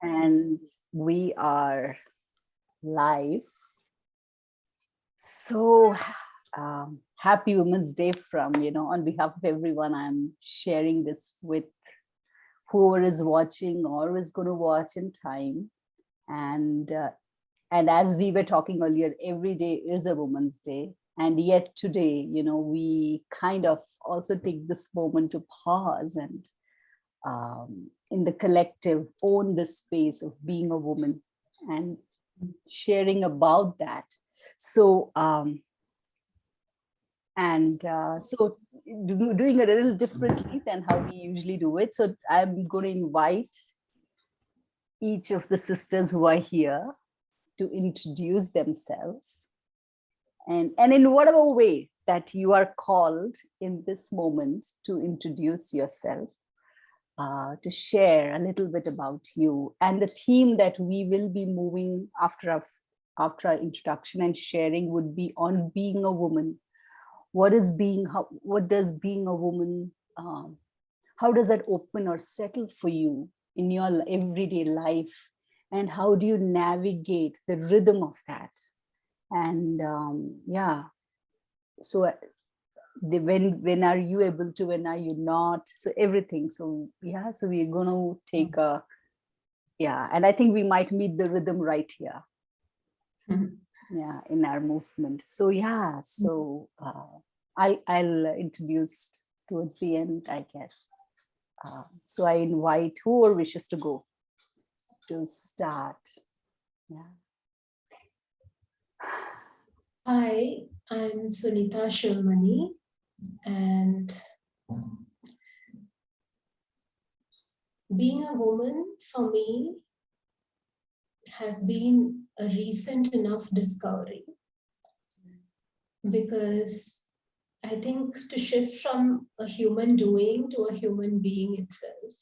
And we are live. So happy Women's Day from, on behalf of everyone, I'm sharing this with whoever is watching or is going to watch in time. And as we were talking earlier, every day is a Women's Day. And yet today, we kind of also take this moment to pause and in the collective own the space of being a woman and sharing about that. So doing it a little differently than how we usually do it. So I'm going to invite each of the sisters who are here to introduce themselves and in whatever way that you are called in this moment to introduce yourself. To share a little bit about you and the theme that we will be moving after our introduction and sharing would be on being a woman. What does being a woman, how does that open or settle for you in your everyday life? And how do you navigate the rhythm of that? And so when are you able to, when are you not, so everything. So we're going to take and I think we might meet the rhythm right here. In our movement. So I'll introduce towards the end, I guess. So I invite whoever wishes to go to start. Hi, I'm Sunita Shulmani, and being a woman for me has been a recent enough discovery, because I think to shift from a human doing to a human being itself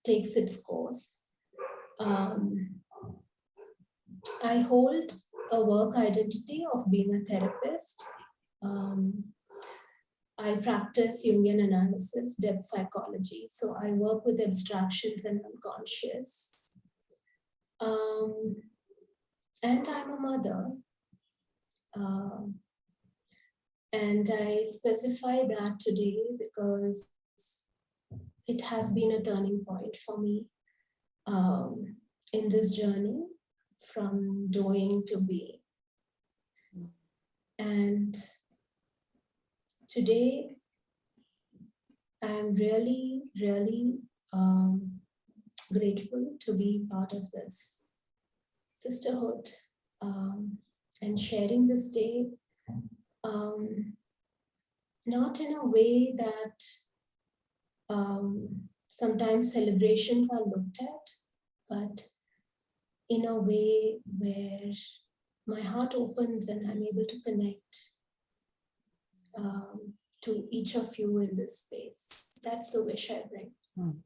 takes its course. I hold a work identity of being a therapist. I practice Jungian analysis, depth psychology. So I work with abstractions and unconscious. And I'm a mother. And I specify that today because it has been a turning point for me in this journey from doing to being. And today, I'm really, really grateful to be part of this sisterhood and sharing this day, not in a way that sometimes celebrations are looked at, but in a way where my heart opens and I'm able to connect to each of you in this space. That's the wish I bring. And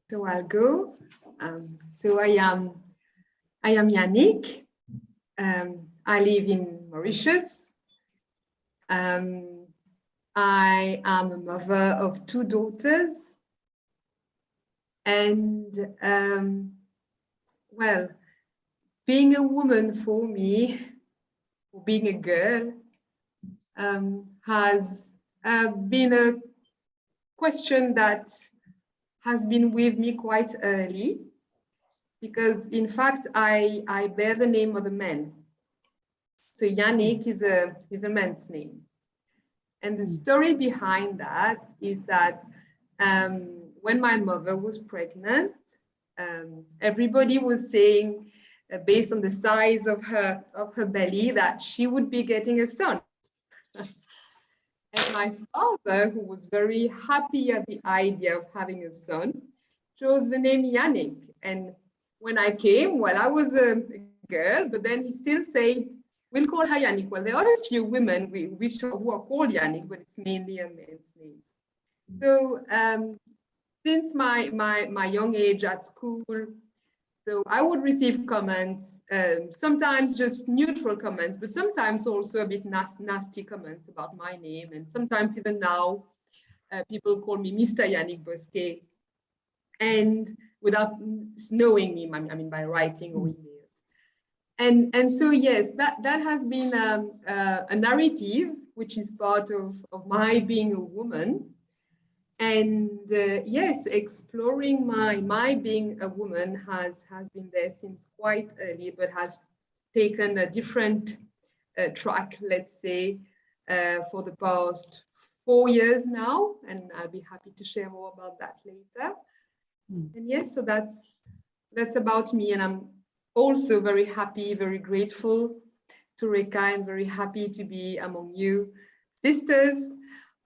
So I'll go. So I am Yannick. I live in Mauritius. I am a mother of 2 daughters. And well, being a woman for me, or being a girl, has been a question that has been with me quite early, because in fact I bear the name of a man. So Yannick is a man's name. And the story behind that is that when my mother was pregnant, everybody was saying, based on the size of her belly, that she would be getting a son. And my father, who was very happy at the idea of having a son, chose the name Yannick. And when I came, well, I was a girl, but then he still said, we'll call her Yannick. Well, there are a few women who are called Yannick, but it's mainly a man's name. So since my young age at school, So I would receive comments, sometimes just neutral comments, but sometimes also a bit nasty comments about my name. And sometimes even now, people call me Mr. Yannick Bosquet. And without knowing me, I mean, by writing or emails. And so, yes, that has been a narrative, which is part of my being a woman. And yes, exploring my being a woman has been there since quite early, but has taken a different track, let's say, for the past 4 years now. And I'll be happy to share more about that later. And yes, so that's about me. And I'm also very happy, very grateful to Reka. I'm very happy to be among you sisters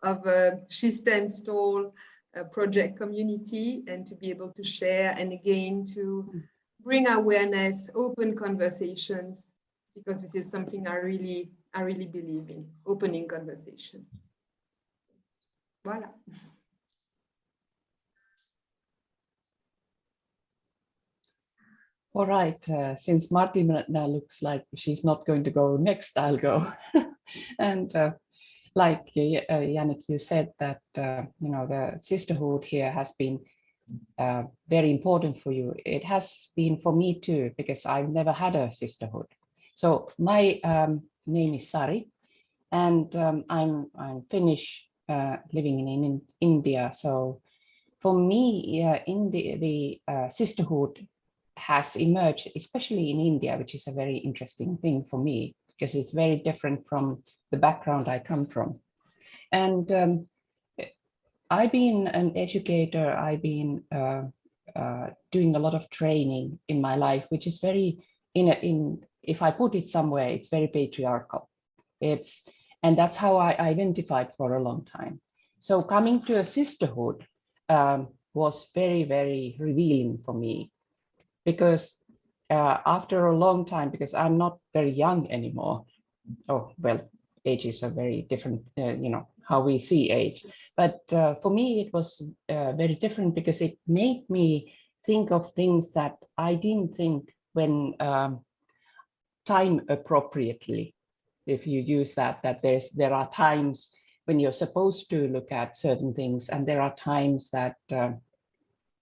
of She Stands Tall project community, and to be able to share, and again to bring awareness, open conversations, because this is something I really believe in, opening conversations. Voilà. All right, since Martina now looks like she's not going to go next, I'll go. And like Yannick, you said that you know, the sisterhood here has been very important for you. It has been for me too, because I've never had a sisterhood. So my name is Sari, and I'm Finnish, living in India. So for me, the sisterhood has emerged, especially in India, which is a very interesting thing for me, because it's very different from the background I come from. And I've been an educator, I've been doing a lot of training in my life, which is very, if I put it somewhere, it's very patriarchal. And that's how I identified for a long time. So coming to a sisterhood was very, very revealing for me, because after a long time, because I'm not very young anymore. Oh, well, age is a very different, you know, how we see age. But for me, it was very different, because it made me think of things that I didn't think when time appropriately, if you use that there are times when you're supposed to look at certain things, and there are times that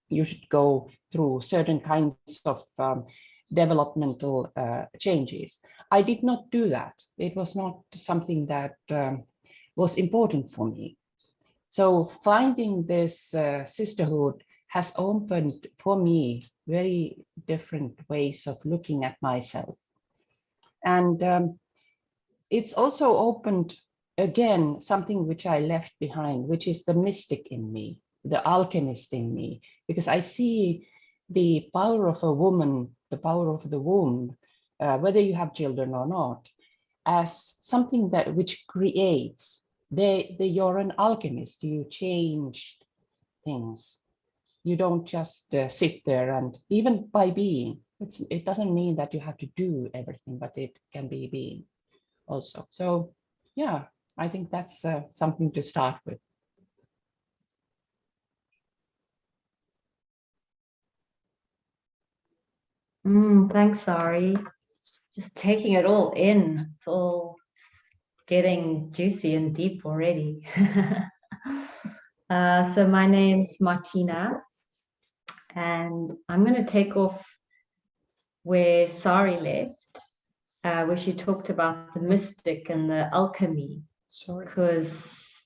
you should go through certain kinds of developmental changes. I did not do that. It was not something that was important for me. So finding this sisterhood has opened for me very different ways of looking at myself. And it's also opened, again, something which I left behind, which is the mystic in me, the alchemist in me, because I see the power of a woman, the power of the womb, whether you have children or not, as something that which creates. You're an alchemist. You change things. You don't just sit there, and even by being, it doesn't mean that you have to do everything, but it can be being also. So yeah, I think that's something to start with. Thanks, Sari. Just taking it all in. It's all getting juicy and deep already. So my name's Martina, and I'm going to take off where Sari left, where she talked about the mystic and the alchemy. Sorry. Because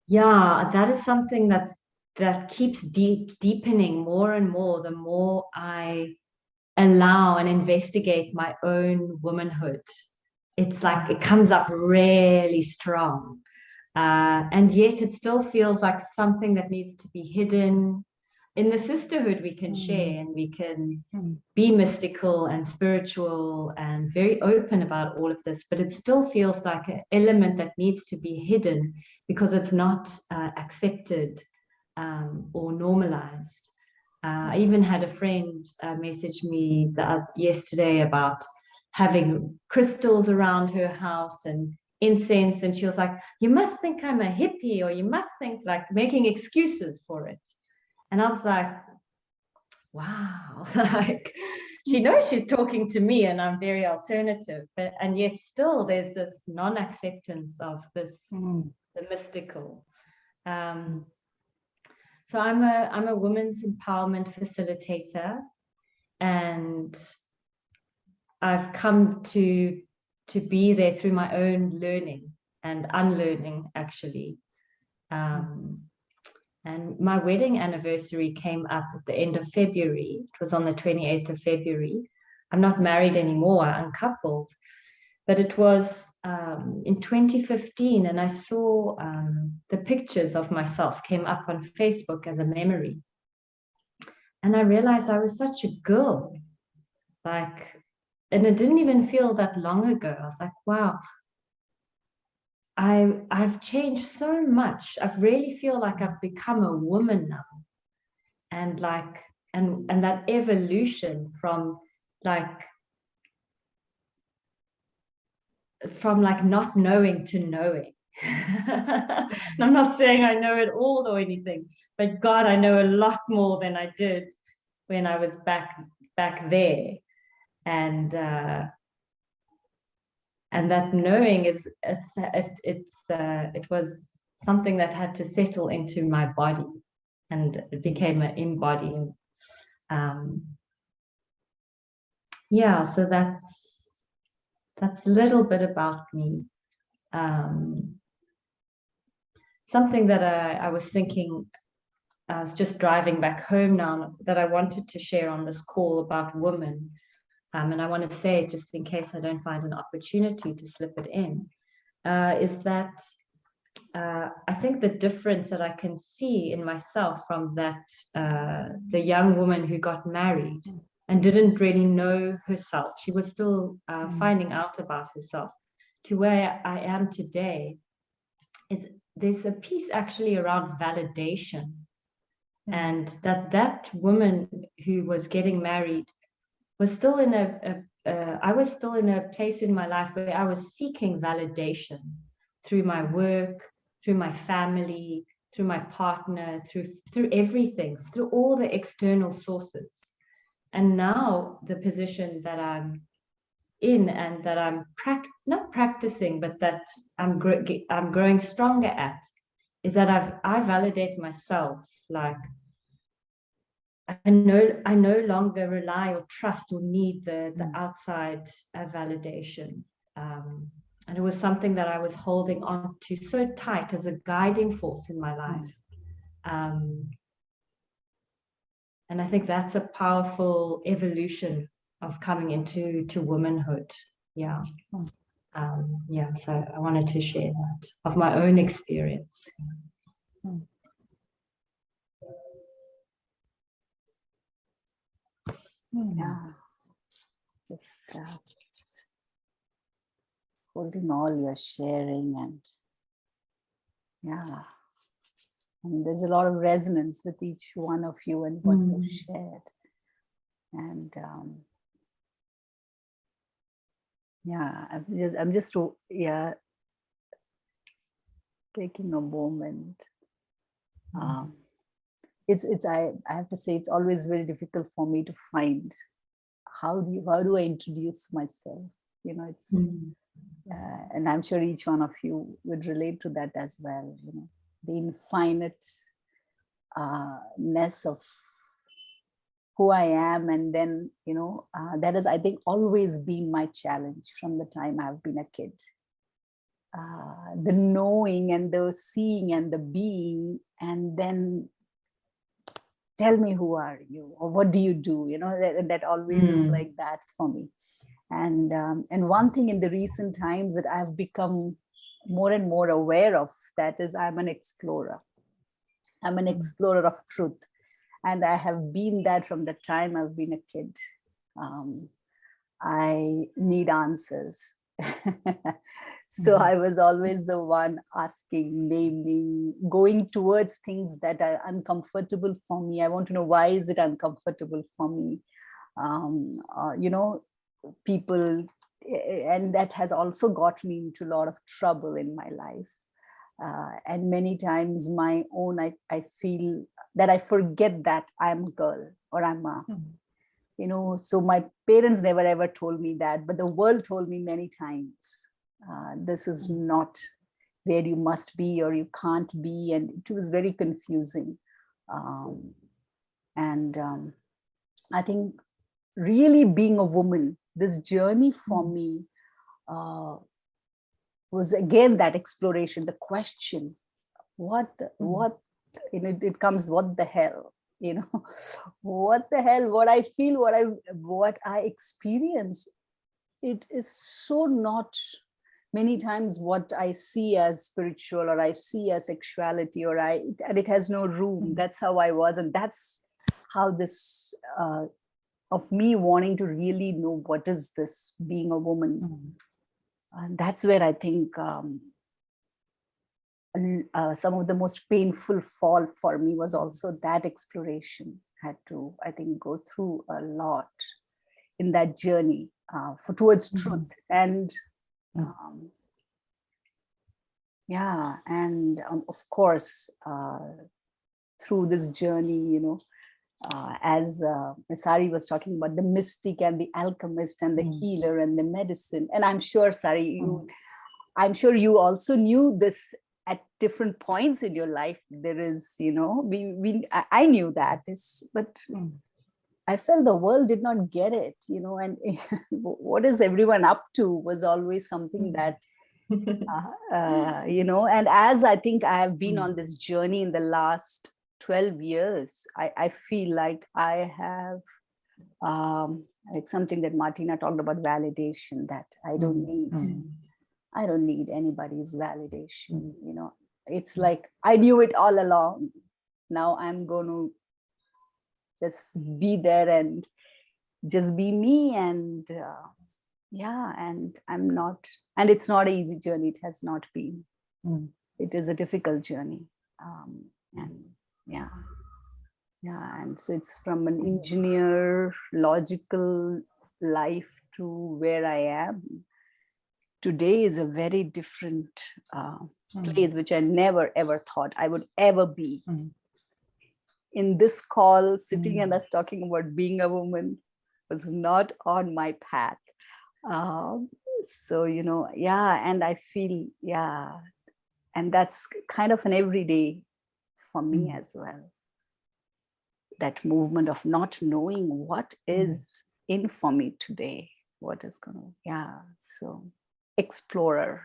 yeah, that is something that keeps deepening more and more the more I allow and investigate my own womanhood. It's like it comes up really strong, and yet it still feels like something that needs to be hidden. In the sisterhood, we can share, and we can be mystical and spiritual and very open about all of this, but it still feels like an element that needs to be hidden because it's not accepted or normalized. I even had a friend message me yesterday about having crystals around her house and incense, and she was like, you must think I'm a hippie, or you must think, like, making excuses for it. And I was like, wow, like she knows she's talking to me and I'm very alternative, but and yet still there's this non-acceptance of this, the mystical. So I'm a women's empowerment facilitator, and I've come to be there through my own learning and unlearning, actually. And my wedding anniversary came up at the end of February. It was on the 28th of February. I'm not married anymore, I'm uncoupled. But it was in 2015, and I saw the pictures of myself came up on Facebook as a memory. And I realized I was such a girl. Like, and it didn't even feel that long ago. I was like, wow, I've changed so much. I really feel like I've become a woman now. And like, and that evolution from like not knowing to knowing. And I'm not saying I know it all or anything, but God, I know a lot more than I did when I was back there. And that knowing it was something that had to settle into my body, and it became an embodying. Yeah, so that's a little bit about me. Something that I was thinking, I was just driving back home now, that I wanted to share on this call about women. And I want to say it just in case I don't find an opportunity to slip it in, is that I think the difference that I can see in myself from that, the young woman who got married and didn't really know herself, she was still finding out about herself, to where I am today, is there's a piece actually around validation. And that woman who was getting married was still in I was still in a place in my life where I was seeking validation through my work, through my family, through my partner, through everything, through all the external sources. And now the position that I'm in, and that I'm not practicing, but that I'm growing stronger at, is that I validate myself. Like, I no longer rely or trust or need the outside validation. And it was something that I was holding on to so tight as a guiding force in my life. And I think that's a powerful evolution of coming into womanhood. Yeah. Yeah, so I wanted to share that of my own experience. Yeah, just holding all your sharing, and yeah, and there's a lot of resonance with each one of you and what you shared. And yeah, I'm just taking a moment. I have to say, it's always very difficult for me to find how do I introduce myself. You know, it's and I'm sure each one of you would relate to that as well. You know, the infiniteness of who I am, and then that has, I think, always been my challenge from the time I've been a kid. The knowing and the seeing and the being, and then tell me, who are you, or what do you do? You know, that always is like that for me. And one thing in the recent times that I've become more and more aware of, that is, I'm an explorer. I'm an explorer of truth, and I have been that from the time I've been a kid. I need answers. So I was always the one asking, naming, going towards things that are uncomfortable for me. I want to know, why is it uncomfortable for me? People, and that has also got me into a lot of trouble in my life. And many times my own, I feel that I forget that I'm a girl or I'm a, Mm. you know, so my parents never ever told me that, but the world told me many times, this is not where you must be or you can't be. And it was very confusing. And I think really being a woman, this journey for me was again that exploration, the question, what, you know, it comes, what the hell, you know, what the hell, what I feel, what I experience, it is so not many times what I see as spiritual or I see as sexuality, and it has no room. That's how I was. And that's how this, of me wanting to really know what is this being a woman. And that's where I think some of the most painful fall for me was also that exploration. Had to, I think, go through a lot in that journey towards truth. And yeah, and of course, through this journey, you know, as Sari was talking about, the mystic and the alchemist and the healer and the medicine. And I'm sure, Sari, I'm sure you also knew this at different points in your life. There is, you know, I knew that, but I felt the world did not get it, you know, and what is everyone up to was always something that, you know, and as I think I have been on this journey in the last 12 years, I feel like I have, it's something that Martina talked about, validation, that I don't need anybody's validation, you know. It's like, I knew it all along. Now I'm going to just be there and just be me. And yeah, and I'm not, and it's not an easy journey. It has not been. It is a difficult journey. And yeah. And so it's from an engineer, logical life to where I am today is a very different place, which I never ever thought I would ever be. In this call, sitting and us talking about being a woman was not on my path. So, you know, yeah, and I feel, yeah, and that's kind of an everyday for me as well. That movement of not knowing what is in for me today, what is going to, yeah. So explorer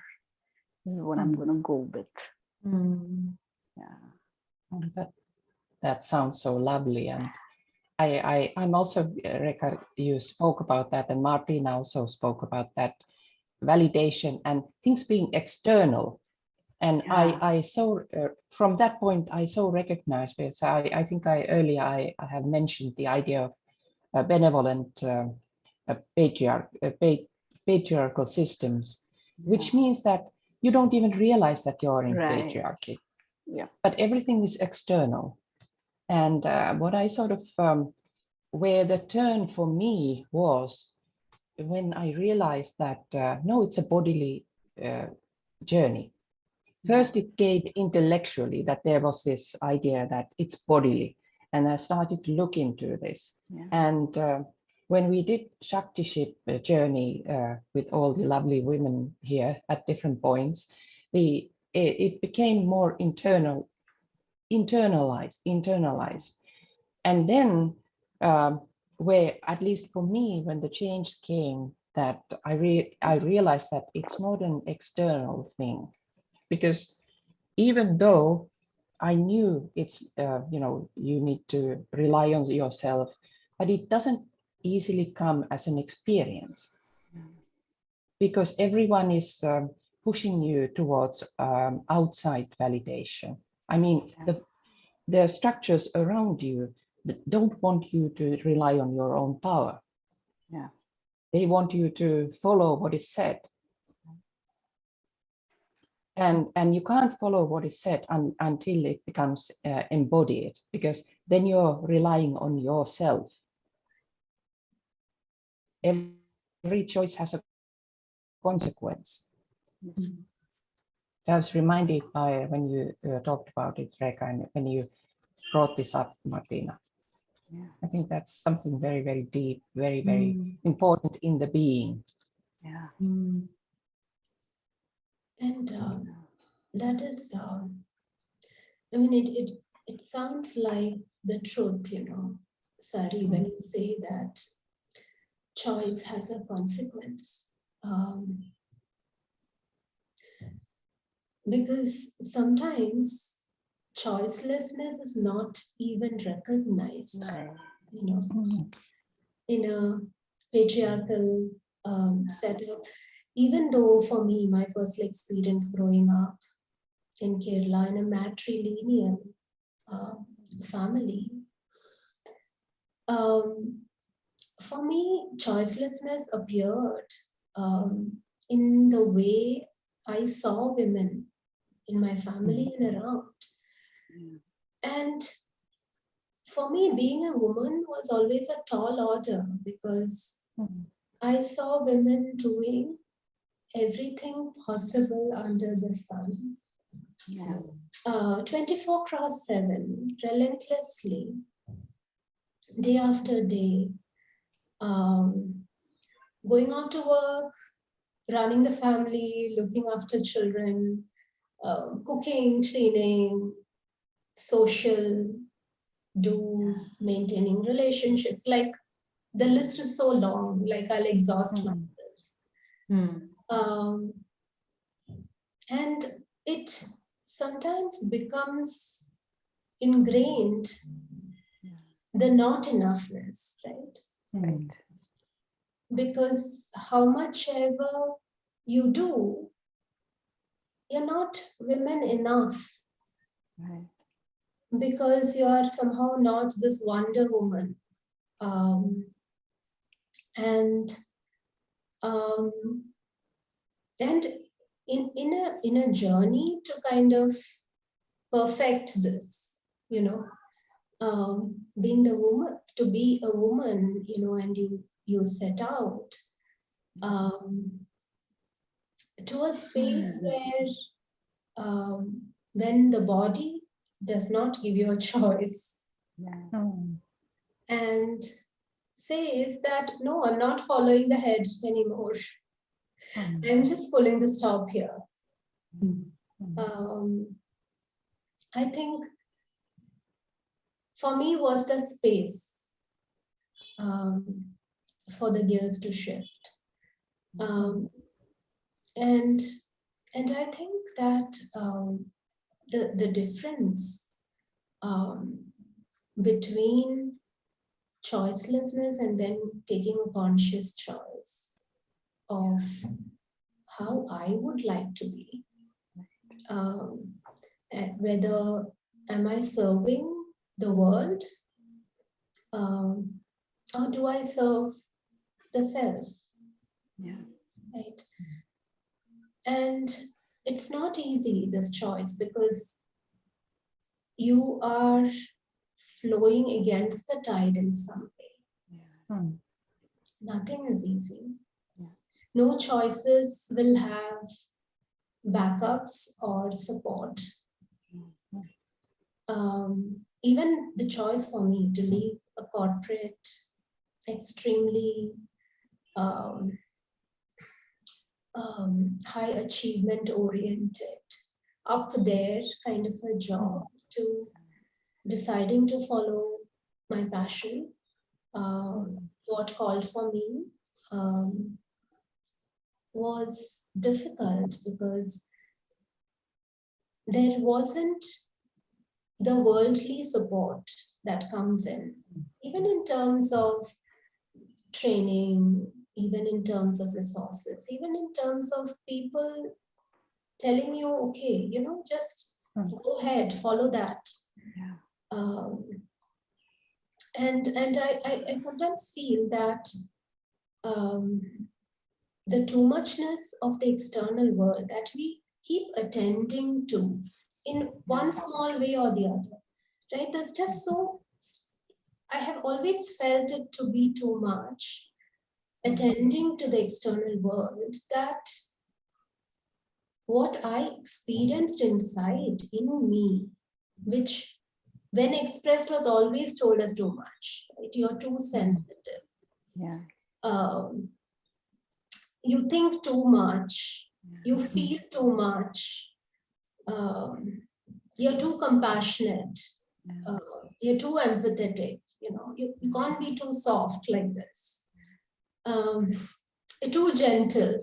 is what I'm going to go with. Yeah. That sounds so lovely. And I'm also, Rekha, you spoke about that, and Martina also spoke about that validation and things being external. And I saw, from that point, I so recognize, because I think earlier I have mentioned the idea of a benevolent patriarchal systems, which means that you don't even realize that you're in patriarchy. Yeah. But everything is external. And what I sort of, where the turn for me was when I realized that, no, it's a bodily journey. First, it came intellectually, that there was this idea that it's bodily. And I started to look into this. And when we did Shakti-ship journey with all the lovely women here at different points, it became more internalized. And then where, at least for me, when the change came, that I realized that it's not an external thing. Because even though I knew it's, you know, you need to rely on yourself, but it doesn't easily come as an experience. Because everyone is pushing you towards outside validation. I mean, the structures around you don't want you to rely on your own power. Yeah. They want you to follow what is said. And you can't follow what is said until it becomes embodied, because then you're relying on yourself. Every choice has a consequence. I was reminded by when you talked about it, Rekha, and when you brought this up, Martina. Yeah. I think that's something very, very deep, very, very important in the being. Yeah. And that is, I mean, it sounds like the truth, you know, Sari, when you say that choice has a consequence. Because sometimes choicelessness is not even recognized, you know, in a patriarchal setup. Even though for me, my personal experience growing up in Kerala in a matrilineal family, for me, choicelessness appeared in the way I saw women in my family and around. And for me, being a woman was always a tall order because I saw women doing everything possible under the sun. 24/7, relentlessly, day after day, going out to work, running the family, looking after children, cooking, cleaning, social do's, maintaining relationships. Like the list is so long, like I'll exhaust myself. And it sometimes becomes ingrained, the not enoughness, right? Right. Because how much ever you do, you're not women enough. Right. Because you are somehow not this Wonder Woman. And in a journey to kind of perfect this, you know, being the woman, to be a woman, you know, and you set out to a space where when the body does not give you a choice and says that, no, I'm not following the head anymore. I'm just pulling the stop here. I think for me was the space for the gears to shift. And I think that the difference between choicelessness and then taking a conscious choice of how I would like to be, whether am I serving the world or do I serve the self? Right. And it's not easy, this choice, because you are flowing against the tide in some way. Nothing is easy. No choices will have backups or support. Even the choice for me to leave a corporate, extremely high achievement oriented, up there kind of a job, to deciding to follow my passion, what called for me, was difficult because there wasn't the worldly support that comes in, even in terms of training, even in terms of resources, even in terms of people telling you, okay, you know, just go ahead, follow that. And I sometimes feel that the too muchness of the external world that we keep attending to in one small way or the other, right? There's just so, I have always felt it to be too much attending to the external world, that what I experienced inside in me, which when expressed, was always told as too much. Right? You're too sensitive. Yeah. You think too much. You feel too much. You're too compassionate. You're too empathetic. You can't be too soft like this. You're too gentle.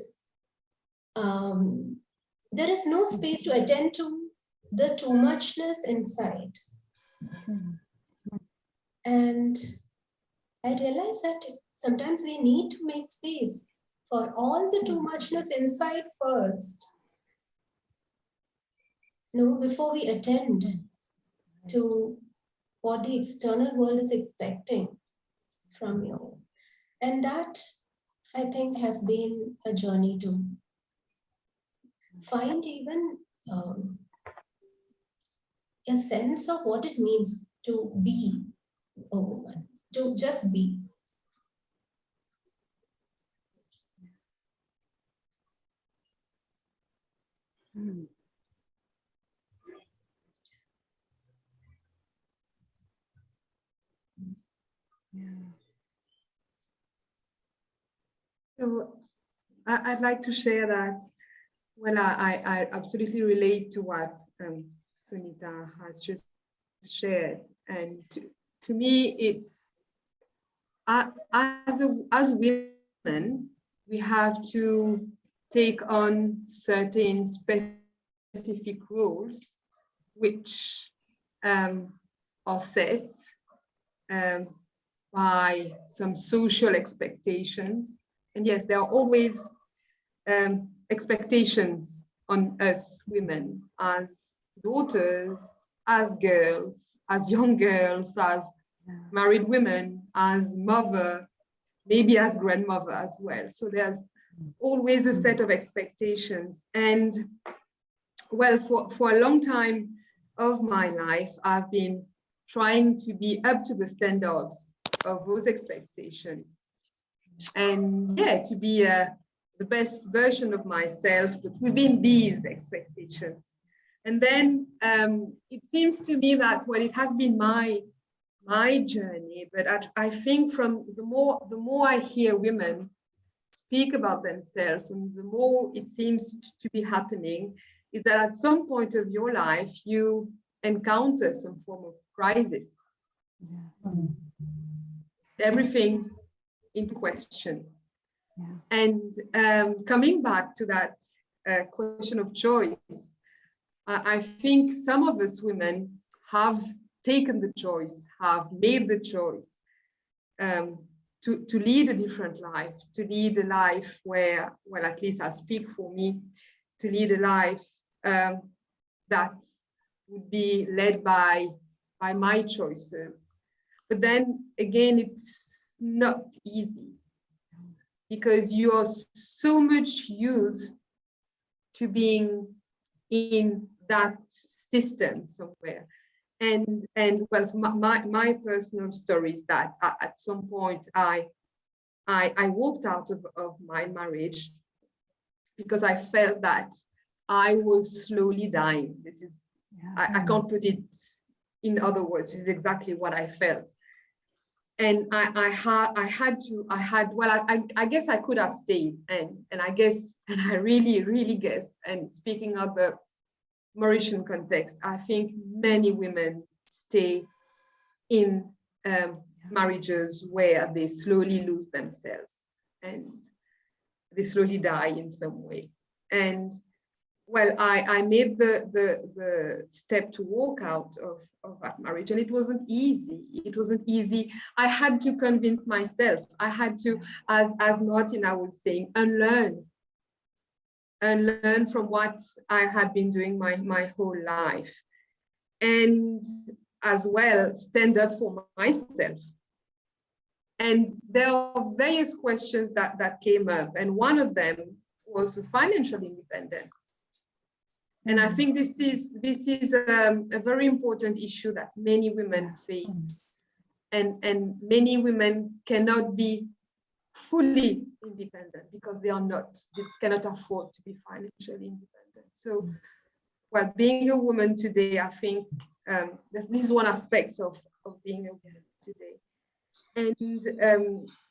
There is no space to attend to the too muchness inside. And I realize that sometimes we need to make space for all the too muchness inside first. Before we attend to what the external world is expecting from you. And that, I think, has been a journey to find even a sense of what it means to be a woman, to just be. So I'd like to share that, well, I absolutely relate to what Sunita has just shared. And to me, it's, as women, we have to take on certain specific rules which are set by some social expectations. And yes, there are always expectations on us women as daughters, as girls, as young girls, as married women, as mother, maybe as grandmother as well. So there's always a set of expectations. And well, for a long time of my life, I've been trying to be up to the standards of those expectations. And yeah, to be the best version of myself, but within these expectations. And then it seems to me that, well, it has been my journey, but I think from the more I hear women speak about themselves, and the more it seems to be happening, is that at some point of your life, you encounter some form of crisis. Everything into question. And coming back to that question of choice, I think some of us women have taken the choice, have made the choice to lead a different life, to lead a life where, well, at least I'll speak for me, to lead a life that would be led by my choices. But then again, it's not easy because you are so much used to being in that system somewhere. And well, my personal story is that at some point I walked out of my marriage because I felt that I was slowly dying. This is, I can't put it in other words. This is exactly what I felt. And I guess I could have stayed, and I really guess, and speaking of the Mauritian context, I think many women stay in marriages where they slowly lose themselves and they slowly die in some way. And well, I made the step to walk out of that marriage, and it wasn't easy. It wasn't easy. I had to convince myself. I had to, as Martina was saying, unlearn from what I had been doing my whole life, and as well stand up for myself. And there are various questions that came up, and one of them was financial independence. And I think this is a very important issue that many women face, and many women cannot be fully independent because they cannot afford to be financially independent. So, well, being a woman today, I think this is one aspect of being a woman today. And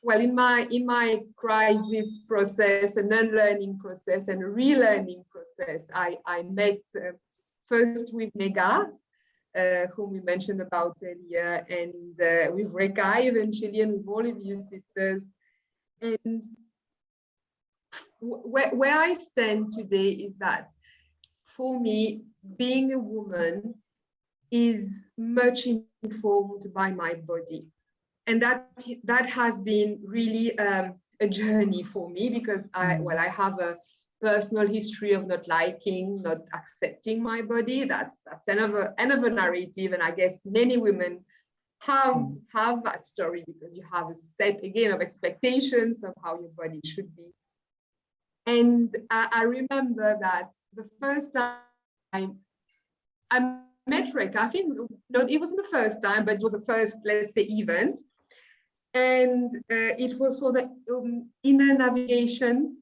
well, in my crisis process, an unlearning process and a relearning process, I met first with Mega, whom we mentioned about earlier, and with Reka eventually, and with all of you sisters. And where I stand today is that for me, being a woman is much informed by my body. And that has been really a journey for me, because I have a personal history of not liking, not accepting my body. That's another narrative, and I guess many women have that story, because you have a set again of expectations of how your body should be. And I remember that the first time I met Reka, I think it wasn't the first time, but it was the first, let's say, event. And it was for the inner navigation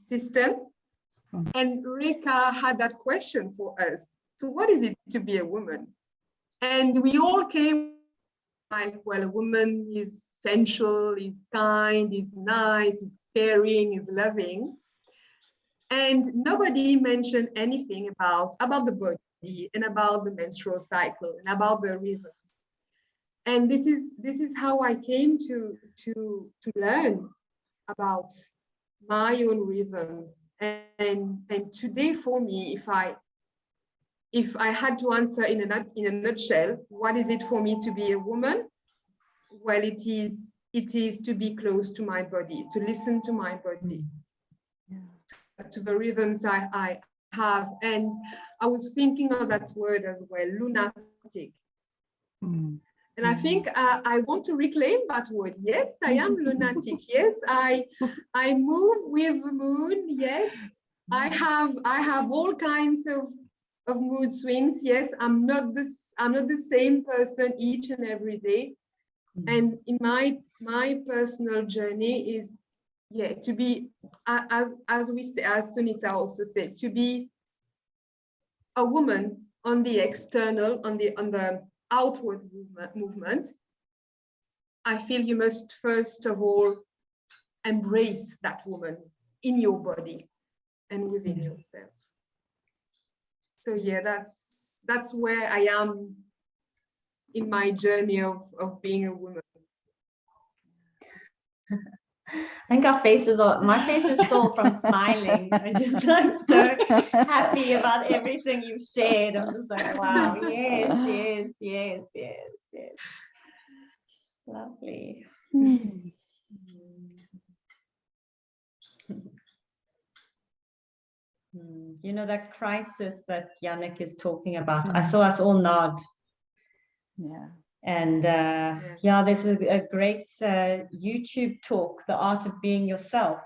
system. And Reka had that question for us. So what is it to be a woman? And we all came like, well, a woman is sensual, is kind, is nice, is caring, is loving. And nobody mentioned anything about the body and about the menstrual cycle and about the rhythms. And this is how I came to learn about my own rhythms. And today, for me, if I had to answer in a nutshell, what is it for me to be a woman? Well, it is to be close to my body, to listen to my body, to the rhythms I have. And I was thinking of that word as well, lunatic. And I think I want to reclaim that word. Yes, I am lunatic. Yes, I move with the moon. Yes, I have all kinds of mood swings. Yes, I'm not the same person each and every day. And in my personal journey is, to be, as we say, as Sunita also said, to be a woman on the external, on the outward movement. I feel you must first of all embrace that woman in your body and within yourself. So yeah, that's where I am in my journey of being a woman. I think my face is sore from smiling. I'm just like so happy about everything you've shared. I'm just like, wow, yes. Lovely. You know, that crisis that Yannick is talking about, I saw us all nod. Yeah. And there's a great YouTube talk, The Art of Being Yourself.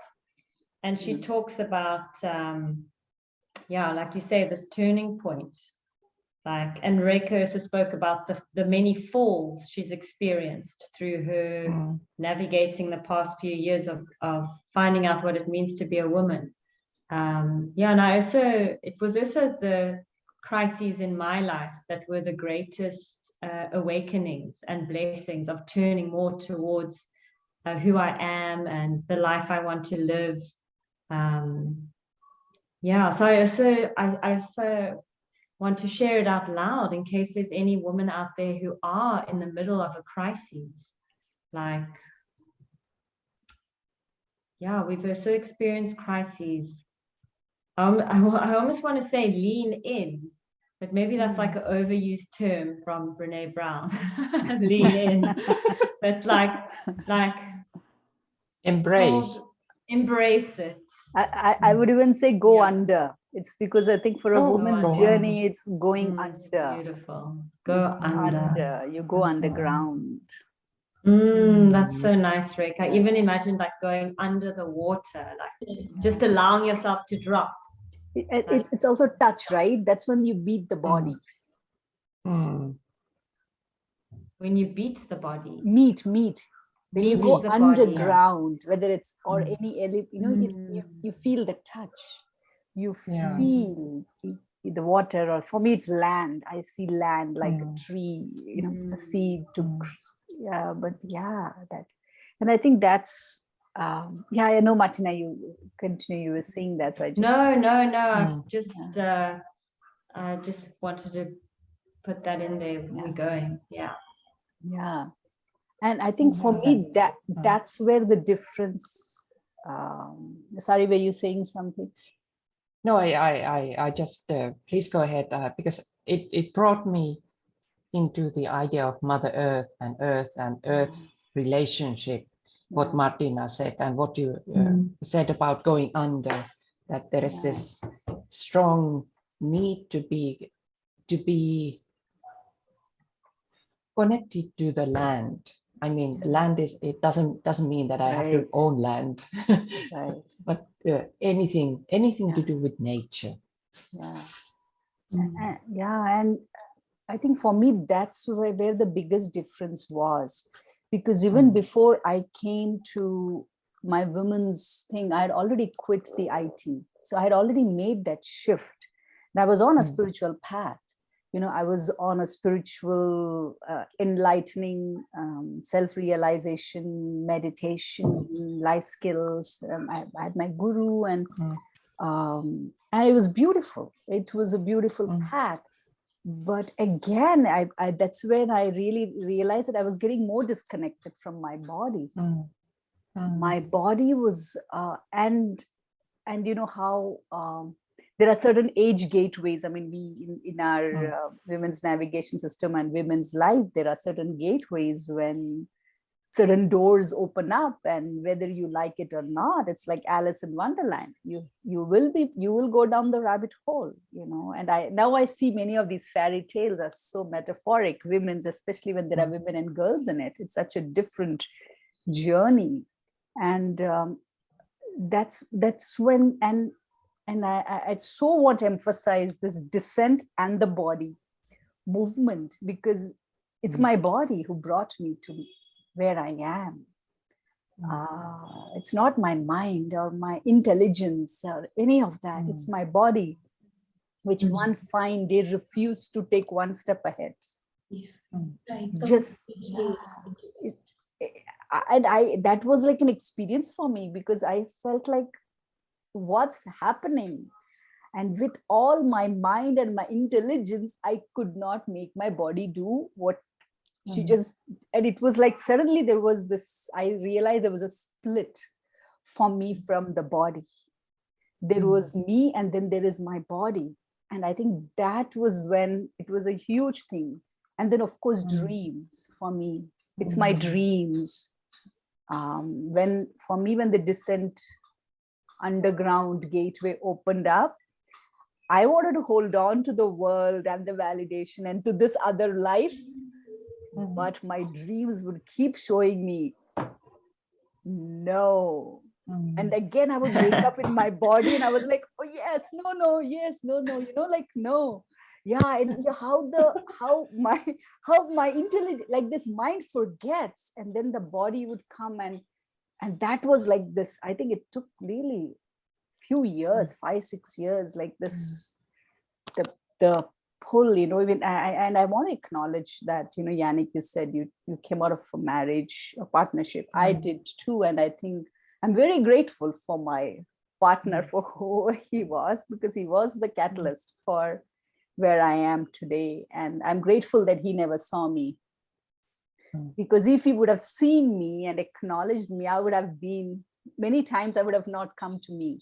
And she talks about, like you say, this turning point. And Reka also spoke about the many falls she's experienced through her navigating the past few years of finding out what it means to be a woman. And it was also the crises in my life that were the greatest awakenings and blessings of turning more towards who I am and the life I want to live. So I also want to share it out loud in case there's any women out there who are in the middle of a crisis. We've also experienced crises. I almost want to say lean in, but maybe that's like an overused term from Brene Brown. Lean in. But like embrace it. I would even say go under. It's because I think for a woman's journey, it's going under. It's beautiful. Go under. You go underground. That's so nice, Rick. I even imagine going under the water, just allowing yourself to drop. It's also touch, right? That's when you beat the body. When you beat the body. Meet. When you go underground, whether it's or any, you feel the touch. You feel the water, or for me it's land. I see land like a tree, a seed to, yeah, but yeah, that, and I think that's, yeah, I know, Martina, you continue, you were saying that, so I just. No, I just wanted to put that in there. We're going, yeah. Yeah, and I think for me that's where the difference. Sorry, were you saying something? No, I just please go ahead, because it brought me into the idea of Mother Earth and Earth relationship. What Martina said and what you said about going under, that there is this strong need to be connected to the land. I mean, land is, it doesn't mean that I have to own land, Right. but anything to do with nature. Yeah. And I think for me that's where the biggest difference was, because even before I came to my women's thing, I had already quit the IT, so I had already made that shift, and I was on a spiritual path. I was on a spiritual enlightening, self-realization, meditation, life skills. I had my guru, and it was beautiful. It was a beautiful path. But again, I that's when I really realized that I was getting more disconnected from my body. My body was, and how there are certain age gateways. I mean, we in our women's navigation system and women's life, there are certain gateways when certain doors open up, and whether you like it or not, it's like Alice in Wonderland. You will go down the rabbit hole, and now I see many of these fairy tales as so metaphoric. Women's, especially when there are women and girls in it, it's such a different journey. And that's when, and I so want to emphasize this descent and the body movement, because it's my body who brought me to where I am. It's not my mind or my intelligence or any of that. It's my body, which one fine day refused to take one step ahead. Just, and that was like an experience for me, because I felt like, what's happening? And with all my mind and my intelligence, I could not make my body do what she just, and it was like suddenly there was this, I realized there was a split for me from the body. There was me, and then there is my body. And I think that was when it was a huge thing. And then of course, dreams for me, it's my dreams. When the descent underground gateway opened up, I wanted to hold on to the world and the validation and to this other life. But my dreams would keep showing me, no. And again, I would wake up in my body and I was like, oh yes, no, yes, no, like no. Yeah, and how my intelligence, like this mind forgets, and then the body would come, and that was like this. I think it took really few years, 5-6 years, like this, the pull, even and I want to acknowledge that, Yannick, you said you came out of a marriage, a partnership. I did too, and I think I'm very grateful for my partner for who he was, because he was the catalyst for where I am today. And I'm grateful that he never saw me, because if he would have seen me and acknowledged me, I would have been, many times I would have not come to me.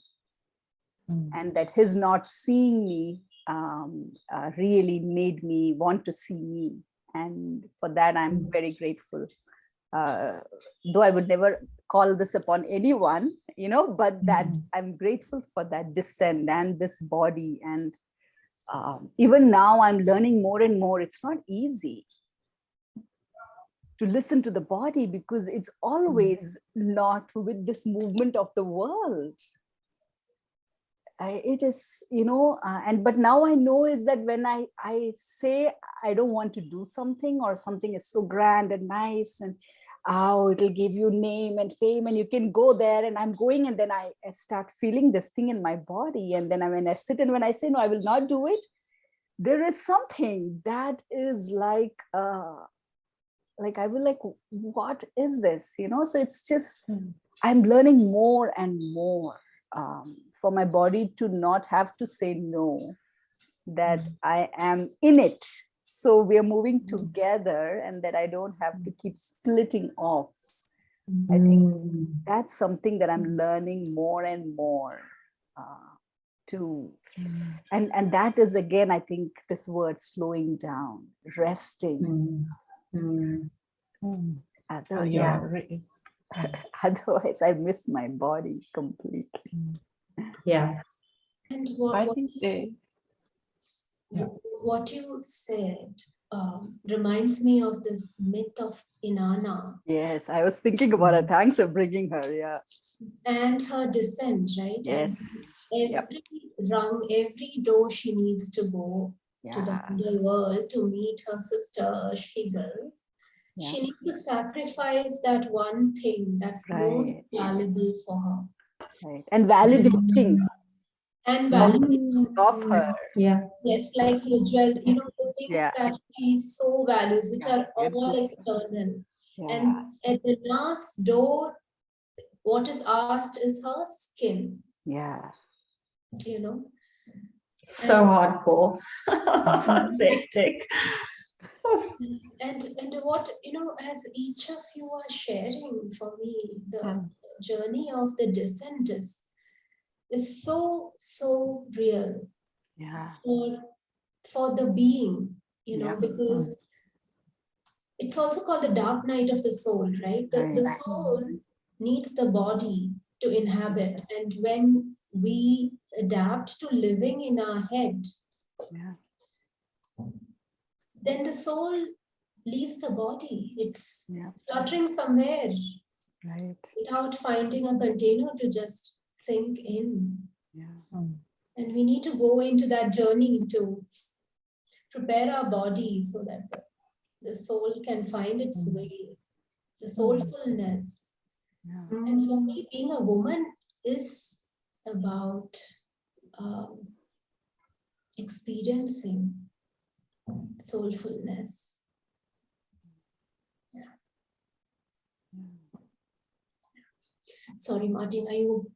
And that his not seeing me really made me want to see me. And for that, I'm very grateful. Though I would never call this upon anyone, but that I'm grateful for that descent and this body. And even now I'm learning more and more. It's not easy to listen to the body, because it's always not with this movement of the world. It is, but now I know is that when I say I don't want to do something, or something is so grand and nice, and oh, it'll give you name and fame and you can go there, and I'm going, and then I start feeling this thing in my body, and then when I sit and when I say no, I will not do it, there is something that is like I will like, what is this, so it's just I'm learning more and more for my body to not have to say no, that I am in it. So we are moving together, and that I don't have to keep splitting off. I think that's something that I'm learning more and more to. And that is, again, I think this word slowing down, resting. So you're Otherwise, I miss my body completely. Yeah. And I think what you said reminds me of this myth of Inanna Yes, I was thinking about her. Thanks for bringing her. Yeah. and her descent, right? Yes. And Yep. every rung, every door she needs to go to the Yeah. underworld to meet her sister Shkigal. Yeah. She needs to sacrifice that one thing that's most Right. valuable for her. Right. And validating And validate, of her. Yeah. yes, like Ujjwal, the things Yeah. that she so values, which Yeah, are all everything. external. Yeah. And at the last door, what is asked is her skin, Yeah. So hardcore. It's hectic. And what, as each of you are sharing, for me, the journey of the descent is so real Yeah. for the being, Yeah. because it's also called the dark night of the soul, right? The Right. soul needs the body to inhabit. And when we adapt to living in our head, Yeah. then the soul leaves the body. It's Yeah. fluttering somewhere Right. without finding a container to just sink in. Yeah. And we need to go into that journey to prepare our body so that the soul can find its way, the soulfulness. Yeah. And for me, being a woman is about experiencing soulfulness. Sorry, Martin,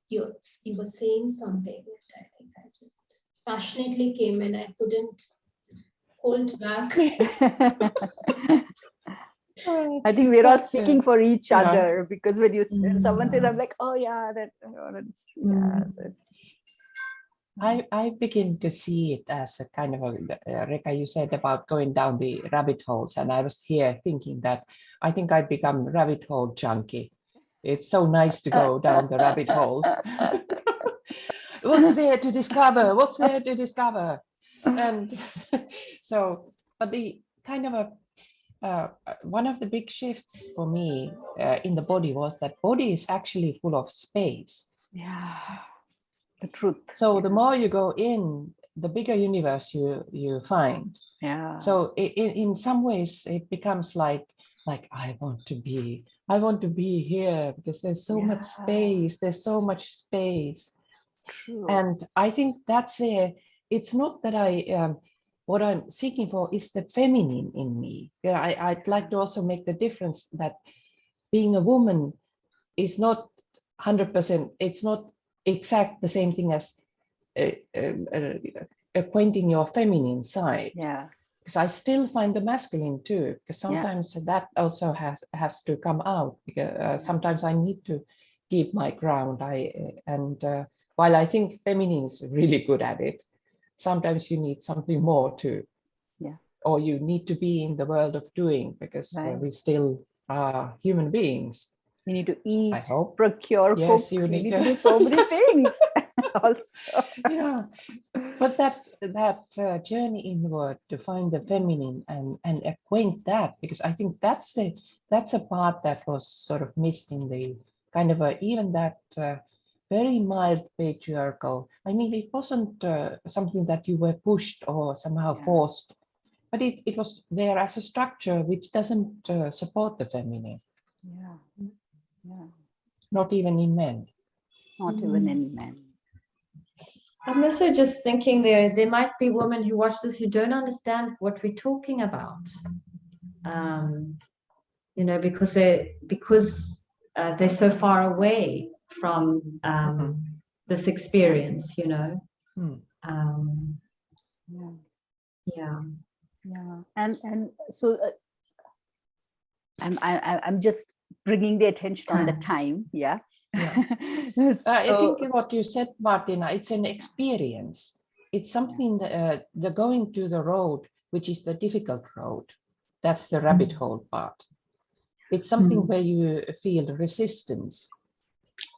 you were saying something that I think I just passionately came and I couldn't hold back. I think we're all That's speaking for each yeah. other, because when someone says, I'm like, oh yeah, that. Yeah, so it's. I begin to see it as a kind of a, Reka, you said about going down the rabbit holes, and I was here thinking that I think I've become rabbit hole junkie. It's so nice to go down the rabbit holes. What's there to discover? What's there to discover? And so, but the kind of one of the big shifts for me in the body was that body is actually full of space. Yeah. The truth. So the more you go in, the bigger universe you find. Yeah. So in some ways it becomes like I want to be here because there's so much space. There's so much space. True. And I think that's it's not that what I'm seeking for is the feminine in me. Yeah, I'd like to also make the difference that being a woman is not 100%, it's not exact the same thing as acquainting your feminine side. Yeah. Because I still find the masculine too, because sometimes that also has to come out, because sometimes I need to keep my ground. While I think feminine is really good at it, sometimes you need something more to, or you need to be in the world of doing, because we still are human beings. You need to eat, I hope. procure, Yes, cook. you need need to do so many things. Also. Yeah, but that journey inward to find the feminine and acquaint that, because I think that's a part that was sort of missed in the kind of even that very mild patriarchal. I mean, it wasn't something that you were pushed or somehow forced, but it was there as a structure which doesn't support the feminine. Yeah. Yeah. Not even in men. Not even in men. I'm also just thinking there might be women who watch this who don't understand what we're talking about. You know, because they're so far away from this experience, you know. Yeah. Yeah. Yeah. And so I'm just bringing the attention on the time. Yeah. Yeah. I So, think what you said, Martina, it's an experience. It's something that the going to the road, which is the difficult road. That's the rabbit hole part. It's something where you feel resistance.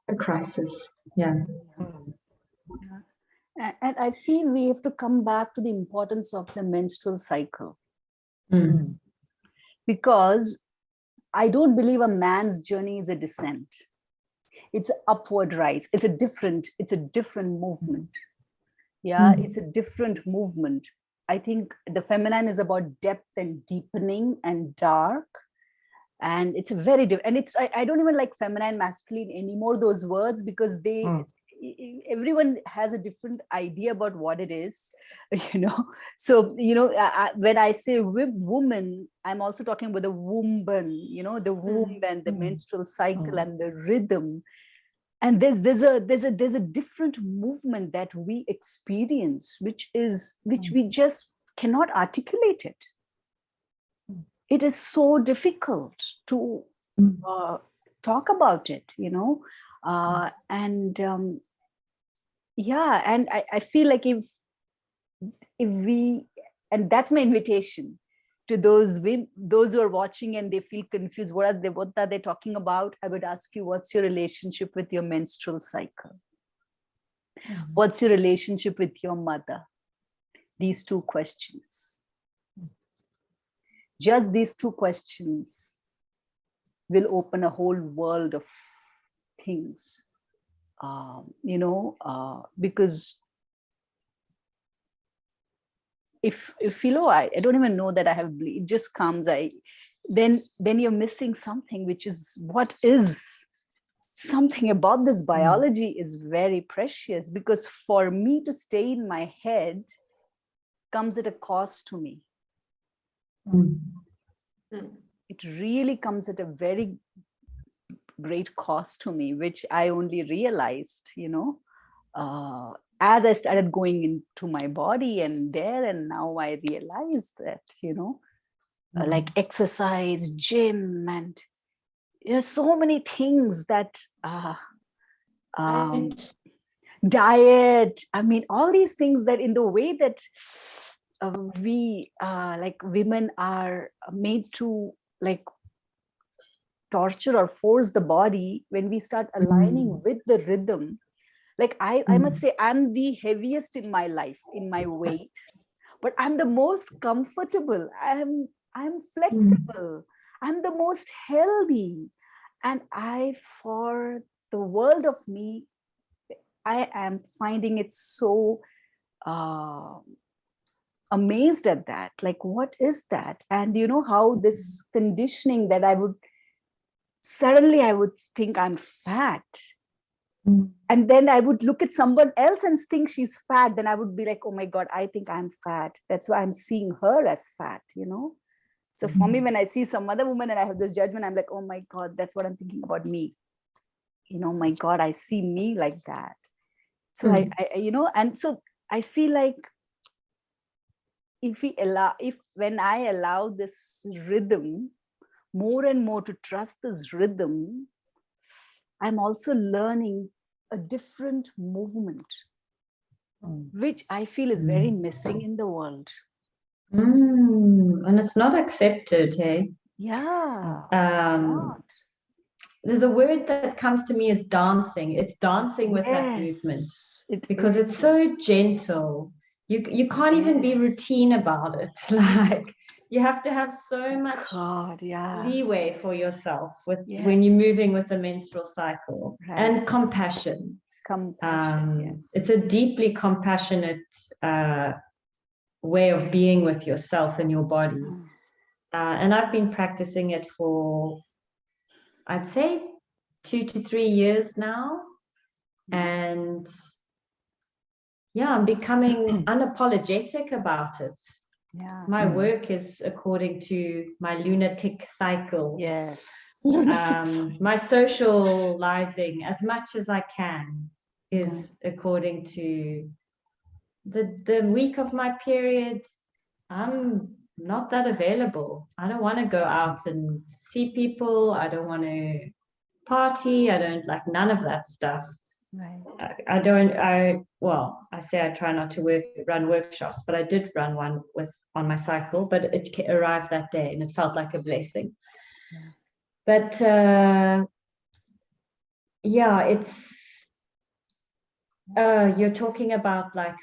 A crisis. Yeah. and I feel we have to come back to the importance of the menstrual cycle, because I don't believe a man's journey is a descent. It's an upward rise. It's a different movement. Yeah, it's a different movement. I think the feminine is about depth and deepening and dark. And it's a very different, and it's, I don't even like feminine, masculine anymore, those words, because everyone has a different idea about what it is, you know. So, you know, when I say woman, I'm also talking about the woman, you know, the womb and the menstrual cycle and the rhythm. And there's a different movement that we experience, which we just cannot articulate it. It is so difficult to talk about it, you know. Yeah, and I feel like if we, and that's my invitation to those who are watching and they feel confused, what are they talking about? I would ask you, what's your relationship with your menstrual cycle? What's your relationship with your mother? These two questions. Just these two questions will open a whole world of things, you know, because if you know, I don't even know that I have bleed, it just comes, then you're missing something, which is what is something about this biology is very precious, because for me to stay in my head comes at a cost to me. It really comes at a very great cost to me, which I only realized, you know, as I started going into my body and now I realize that, you know, like exercise, gym, and you know, so many things that diet, I mean, all these things that in the way that we like women are made to like torture or force the body, when we start aligning with the rhythm, like I must say, I'm the heaviest in my life in my weight, but I'm the most comfortable, I'm flexible, I'm the most healthy, and for the world of me, I am finding it so amazed at that. Like, what is that? And you know how this conditioning that I would think I'm fat. And then I would look at someone else and think she's fat. Then I would be like, oh my God, I think I'm fat. That's why I'm seeing her as fat, you know? So for me, when I see some other woman and I have this judgment, I'm like, oh my God, that's what I'm thinking about me. You know, my God, I see me like that. So I you know, and so I feel like when I allow this rhythm more and more to trust this rhythm, I'm also learning a different movement, which I feel is very missing in the world. And it's not accepted, hey? Yeah. The word that comes to me is dancing. It's dancing with that movement, because it's so gentle. You can't even be routine about it. Like, you have to have so much leeway for yourself when you're moving with the menstrual cycle, and compassion. It's a deeply compassionate way of being with yourself and your body. And I've been practicing it for I'd say 2 to 3 years now. And yeah, I'm becoming unapologetic about it. Yeah. My work is according to my lunatic cycle. Yes. My socializing, as much as I can, is according to the week of my period. I'm not that available. I don't want to go out and see people. I don't want to party. I don't like none of that stuff. Right. I say I try not to run workshops, but I did run one on my cycle, but it arrived that day and it felt like a blessing. Yeah. But it's you're talking about like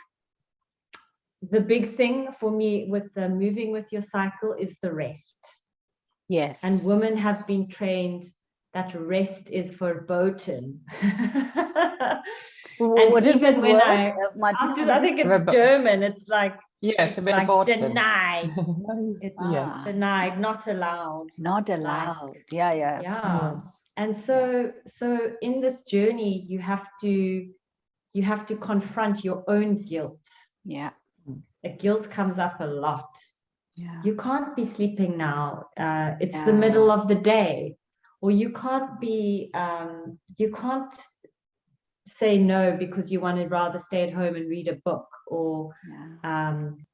the big thing for me with moving with your cycle is the rest. Yes. And women have been trained that rest is verboten. What is that word, I think it's German. It's like, yes, it's like verboten. denied. It's Yes. denied, not allowed. Not allowed. Yeah. Yeah. And so in this journey, you have to confront your own guilt. Yeah. The guilt comes up a lot. Yeah. You can't be sleeping now. It's the middle of the day. Or you can't say no because you want to rather stay at home and read a book. Or I'm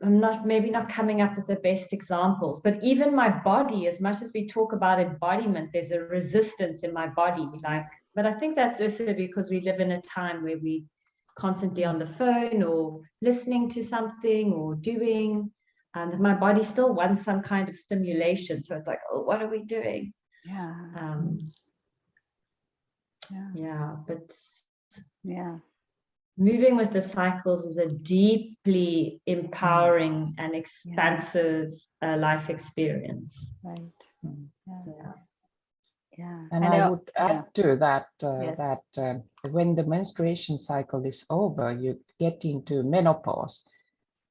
maybe not coming up with the best examples, but even my body, as much as we talk about embodiment, there's a resistance in my body. But I think that's also because we live in a time where we constantly on the phone or listening to something or doing, and my body still wants some kind of stimulation. So it's like, oh, what are we doing? Moving with the cycles is a deeply empowering and expansive life experience. Right. And I would add to that that when the menstruation cycle is over, you get into menopause.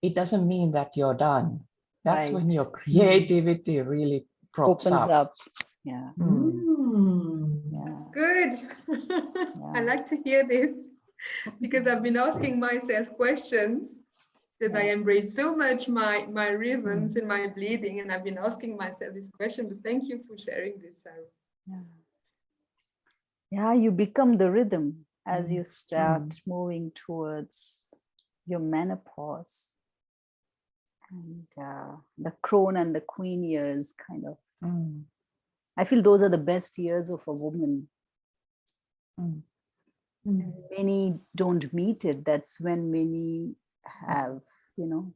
It doesn't mean that you're done. That's when your creativity really props opens up. Yeah. Good. I like to hear this because I've been asking myself questions because I embrace so much my rhythms and my bleeding, and I've been asking myself this question. But thank you for sharing this, Sarah. Yeah, you become the rhythm as you start moving towards your menopause. And the crone and the queen years kind of. I feel those are the best years of a woman. Many don't meet it. That's when many have, you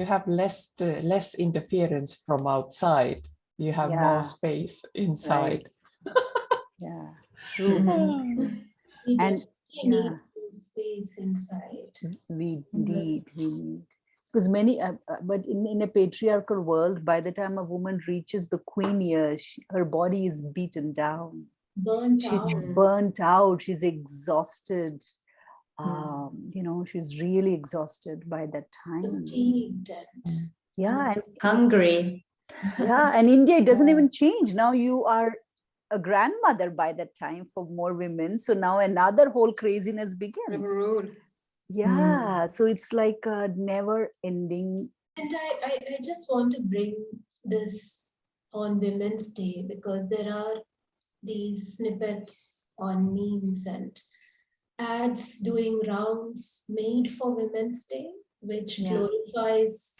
have less interference from outside. You have more space inside. Yeah, true. We And need space inside. We need. Because many, but in a patriarchal world, by the time a woman reaches the queen years, her body is beaten down. She's burnt out. She's exhausted. She's really exhausted by that time. Fatigued. And hungry. And India, it doesn't even change. Now you are a grandmother by that time for more women. So now another whole craziness begins. So it's like a never ending. And I just want to bring this on Women's Day because there are these snippets on memes and ads doing rounds made for Women's Day, which glorifies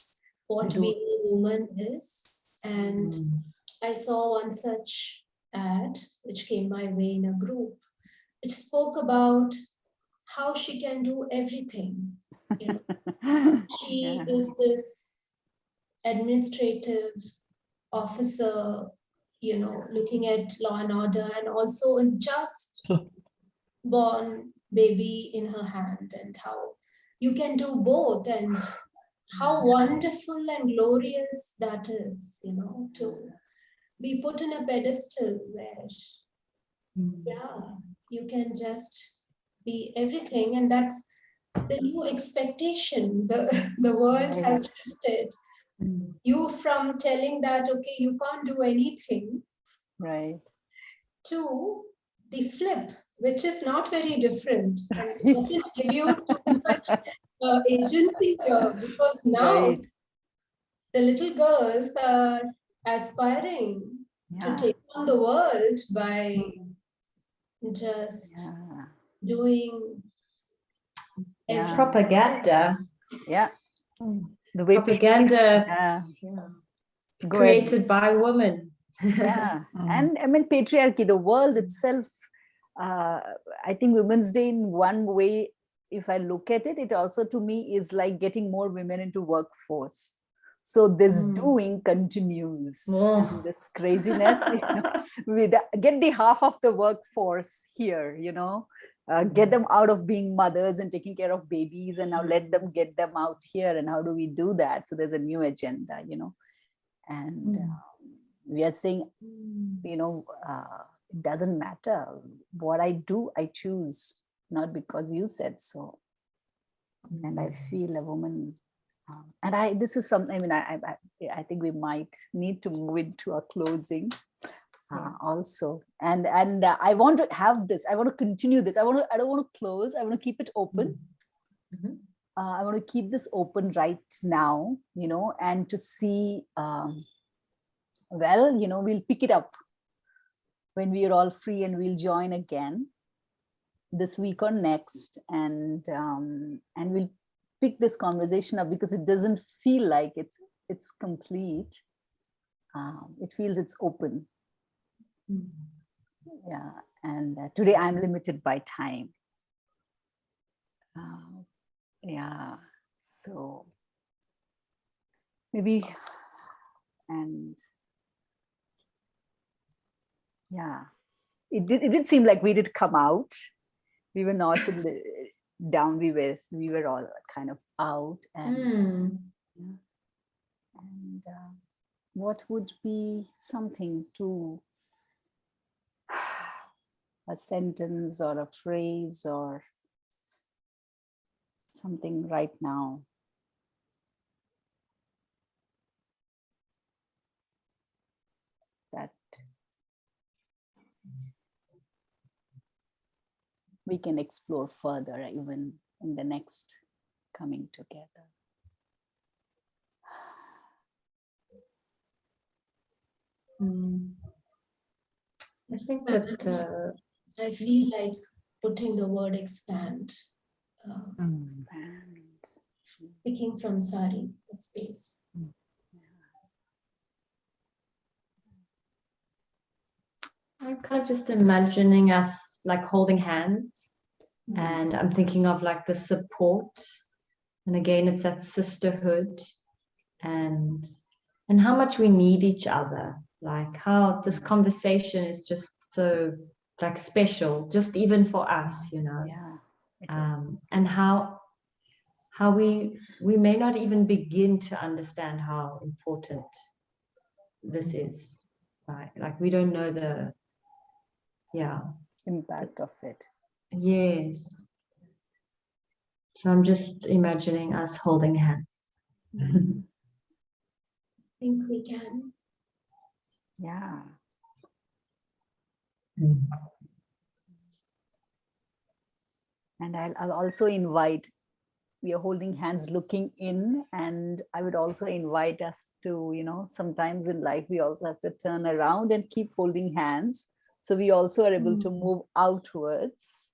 what being a woman is. And I saw one such ad, which came my way in a group, which spoke about how she can do everything. She is this administrative officer, looking at law and order, and also a just born baby in her hand, and how you can do both, and how wonderful and glorious that is, to be put in a pedestal where, you can just be everything. And that's the new expectation. The world has shifted you from telling that, okay, you can't do anything, Right. to the flip, which is not very different. And it doesn't give you too much agency here, because now Right. the little girls are aspiring to Yeah. take on the world by just Yeah. doing Yeah. everything. Propaganda. Yeah. The way Propaganda yeah. yeah, Go ahead. created by women. Yeah. Mm. And I mean, patriarchy, the world itself, I think Women's Day in one way, if I look at it, it also to me is like getting more women into workforce. So this doing continues. Oh. And this craziness, we get the half of the workforce here, get them out of being mothers and taking care of babies, and now let them get them out here. And how do we do that? So there's a new agenda, and we are saying, it doesn't matter what I do, I choose, not because you said so. And I feel a woman, and this is something, I mean, I think we might need to move into a closing also. And I want to have this, I want to continue this. I don't want to close, I want to keep it open. I want to keep this open right now, and to see, we'll pick it up when we are all free, and we'll join again this week or next, and we'll pick this conversation up, because it doesn't feel like it's complete. It feels it's open. Yeah, and today I'm limited by time. Yeah, so maybe, and yeah, it did seem like we did come out. We were not in the down, we were all kind of out, and what would be something to a sentence or a phrase or something right now that we can explore further, even in the next coming together. I think that I feel like putting the word expand, Expand. picking from Sari, the space. I'm kind of just imagining us like holding hands, and I'm thinking of like the support, and again it's that sisterhood, and how much we need each other, like how this conversation is just so like special, just even for us, and how we may not even begin to understand how important this is, right? Like we don't know the impact of it. Yes. So I'm just imagining us holding hands. I think we can. Yeah. And I'll also invite, we are holding hands looking in, and I would also invite us to, sometimes in life we also have to turn around and keep holding hands. So we also are able to move outwards,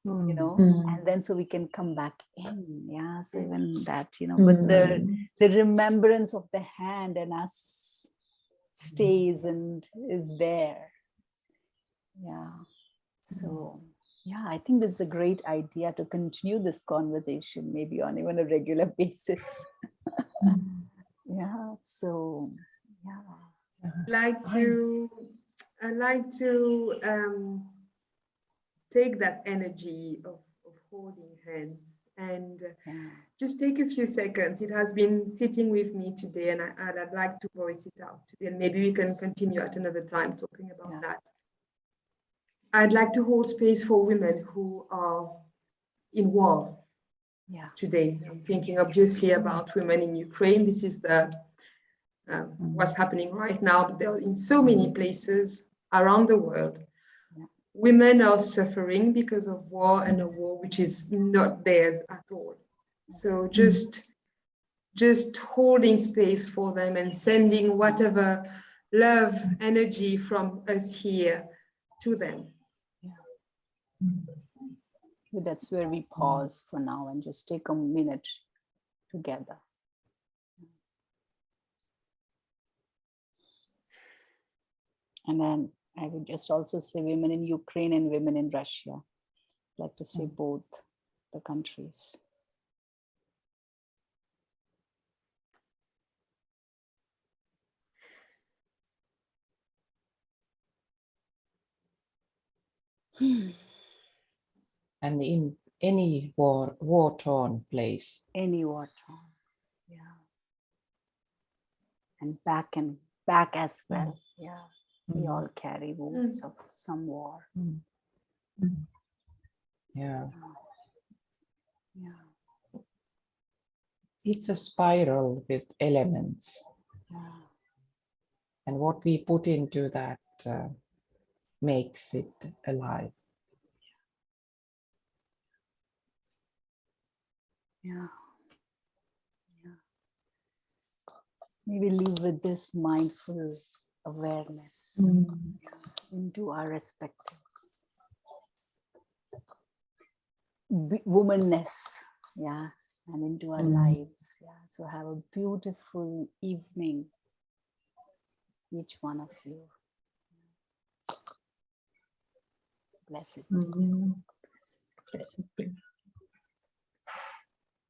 and then so we can come back in. Yeah. So even that, but the remembrance of the hand and us stays and is there. Yeah. So yeah, I think this is a great idea to continue this conversation, maybe on even a regular basis. Yeah. So yeah. I'd like to take that energy of holding hands and just take a few seconds. It has been sitting with me today, and I'd like to voice it out today. And maybe we can continue at another time talking about that. I'd like to hold space for women who are in war today. I'm thinking obviously about women in Ukraine. This is the what's happening right now, but they're in so many places around the world. Yeah. Women are suffering because of war, and a war which is not theirs at all. So just holding space for them and sending whatever love, energy from us here to them. That's where we pause for now and just take a minute together. And then I would just also say women in Ukraine and women in Russia. I'd like to say both the countries. And in any war-torn place. Any war torn, yeah. And back as well, yeah. We all carry wounds of some war. Yeah. Yeah. It's a spiral with elements. Yeah. And what we put into that makes it alive. Yeah. Yeah. Maybe live with this mindful awareness into our respective womanness, yeah, and into our lives. Yeah. So have a beautiful evening, each one of you. Blessed. Blessed be.